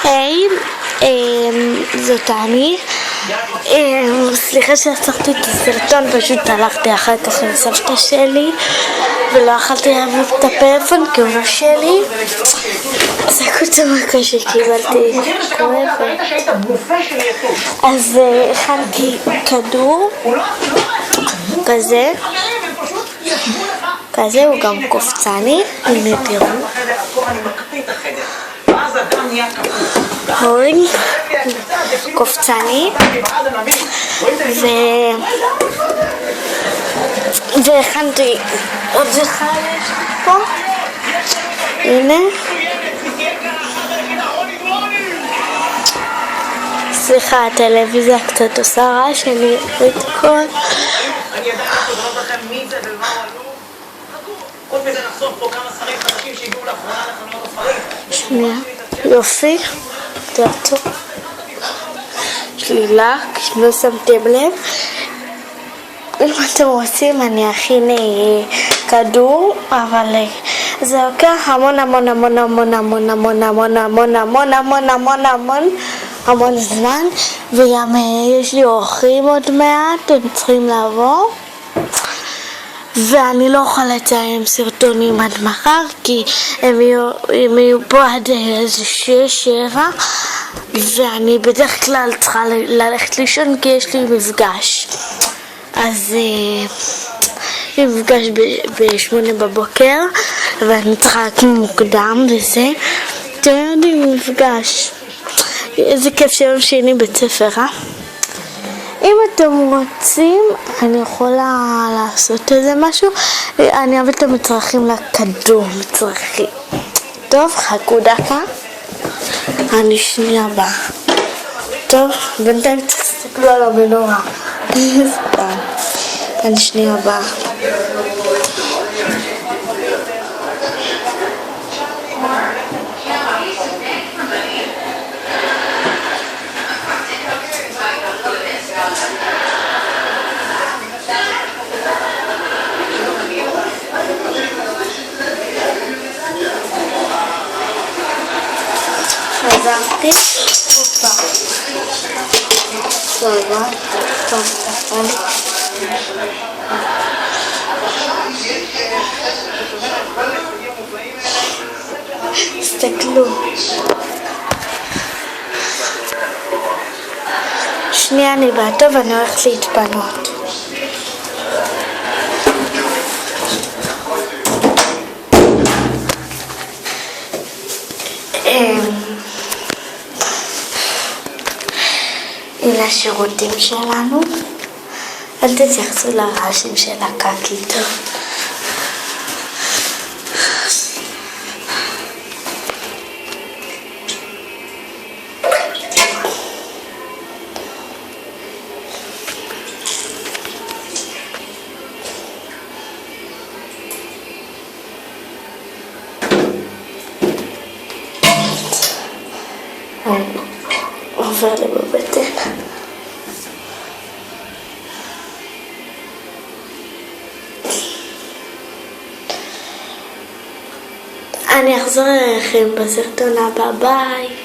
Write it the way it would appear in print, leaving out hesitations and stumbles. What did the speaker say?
היי, זאת אני. סליחה שעצרתי את הסרטון, פשוט הלכתי אחר כך לסבתא שלי ולא יכלתי להביא את הפלאפון כי הוא לא שלי. זה קודם הכל שקיבלתי כואבת. אז הכנתי כדור כזה, הוא גם קופצני, הנה תראו. הורי קופצני והכנתי עוד אחד פה, הנה. סליחה, הטלוויזיה קצת עושה רעש, אני אראה את הכל. שנייה, יופי, תעצור. יש לי לק, לא שמתם לב. אם אתם רוצים אני אכין כדור, אבל זה לוקח המון זמן, וגם יש לי אורחים עוד מעט, הם צריכים לעבור, ואני לא אוכל לציין סרטונים עד מחר כי הם יהיו פה עד 6-7, ואני בדרך כלל צריכה ללכת לישון כי יש לי מפגש. אז מפגש ב8 בבוקר ואני צריכה לקום מוקדם וזה. אתם יודעים, מפגש. איזה כיף שיום שני בית ספר, אם אתם רוצים אני יכולה לעשות איזה משהו. אני אביא את המצרכים לכדור, מצרכים. טוב, חכו דקה, אני שנייה באה. טוב, בינתיים תסתכלו על המנורה. אני שנייה באה. חזרתי, טובה, טוב, תסתכלו. שנייה, אני באה. טוב, אני הולכת להתפנות. הנה השירותים שלנו. אל תתייחסו לרעשים של הקקי, טוב. עובר לי בבטן. אני אחזור אליכם בסרטון הבא, ביי.